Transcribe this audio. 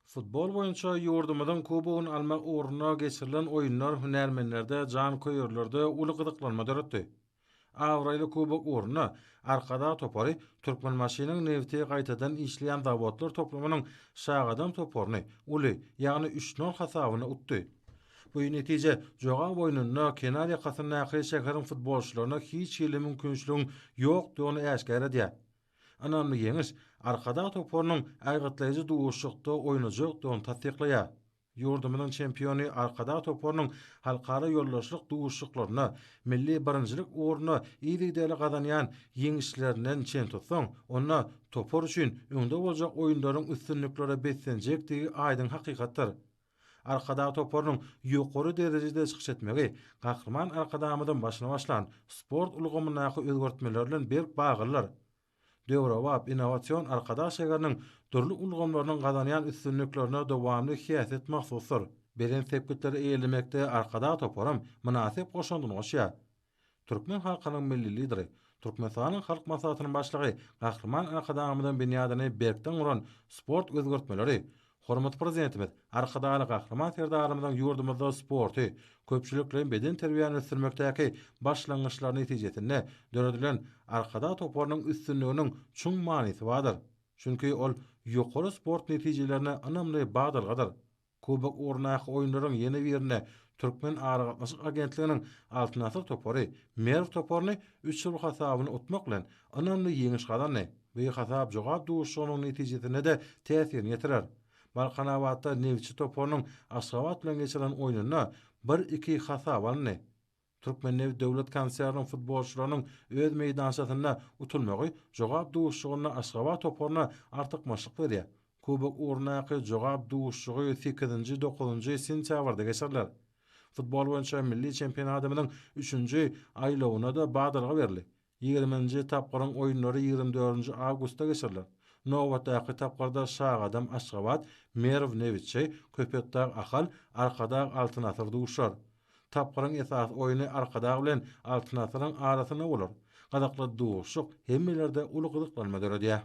Futbol boýunça ýurdumyzyň kubogyny almak uğruna geçirilen oýunlar hünärmenlerde, jan koýurlarda uly gyzyklanma döretdi. Awraýly kubok uğruna arkada topary Türkmenmaşynyň nevti gaýtadan işleýän zawodlar toplamynyň şagadan toporyny uly, ýagny 3-0 hasabyna utdy. Bu netije joga boýnuna kenar ýakasyna nähä şäheriň futbolçylaryna hiç ýeli mümkinçiligiň ýokdugyny äşkär edýär. Anamly ýeňiş arkada toporynyň aýgatlaýjy duguşykda oýnajak tasdiklaýar. Ýurdumynyň çempiony arkada toporynyň halkara ýoldaşlyk duguşyklaryna, milli birincilik uğruna ýygy-däli gazanýan ýeňişlerinden çen tutsaň, onda topor üçin öňde boljak oýunlaryň üstünliklere beslenjekdigi aýdyn hakykatdyr. Arkada toporynyň ýokary derejede çykyş etmegi, gahrman arkadamydan başyna başlan sport ulgamyna özgertmeler bilen berk bagyrlar. Döwrewap innowasion arkada şegeriniň türlü ulgamlarynyň gazanýan üstünliklerine dowamly hiýaset mahsusdyr. Beren sepketleri eýilmekde arkada toporym münasip goşandyny goşýar. Türkmen halkynyň milli lideri, Türkmenistanyň halk maslahatynyň başlygy gahrman arkadamydan binýadyny berkden uran sport özgertmeleri, hormat prezidentimiz arkadaly gahrman serdarymyzyň ýurdumyzda sporty, köpçülikle beden terbiýany sürmekdäki başlangyçlaryny netijesinde döredilen arkada toporynyň üstünliginiň çuň manysy bardyr. Çünki ol ýokary sport netijelerine anamly bagdylgadyr. Kubok uğruna oýunlaryň ýene birine Türkmen Aýratmaşyk Agentliginiň altynasy topory, Merv toporyny 3 ýyl hasabyna utmak bilen anamly ýeňiş gazandy. Bu hasap jogap duguşynyň netijesine de täsirini ýetirer. Balkanawatda Nevçi toporynyň Aşgabat bilen geçiren oýunyna 1-2 hasap alındy. Türkmen Nev Döwlet Konserniň futbolçylarynyň öz meýdançasyna utulmagy jogap duguşygyna Aşgabat toporyna artykmaşlyk berýär. Kubok uğruna jogap duguşygy 8-9 sentýabrda geçirilýär. Futbol boýunça milli çempionatymyň 3-nji aýlawyna da bagdylga berildi. 20-nji tapgyryň oýunlary 24-nji awgustda geçirilýär. Nowatdaky tapgarda Şagadam Aşgabat, Merv Nevçi, Köpekdag Ahal, Arkada Altynasır duguşar. Tapgyryň esas oýuny Arkada bilen Altynasyryň arasyna bolar. Gadakly duguşyk hemmelerde uly gyzyklanma döredýär.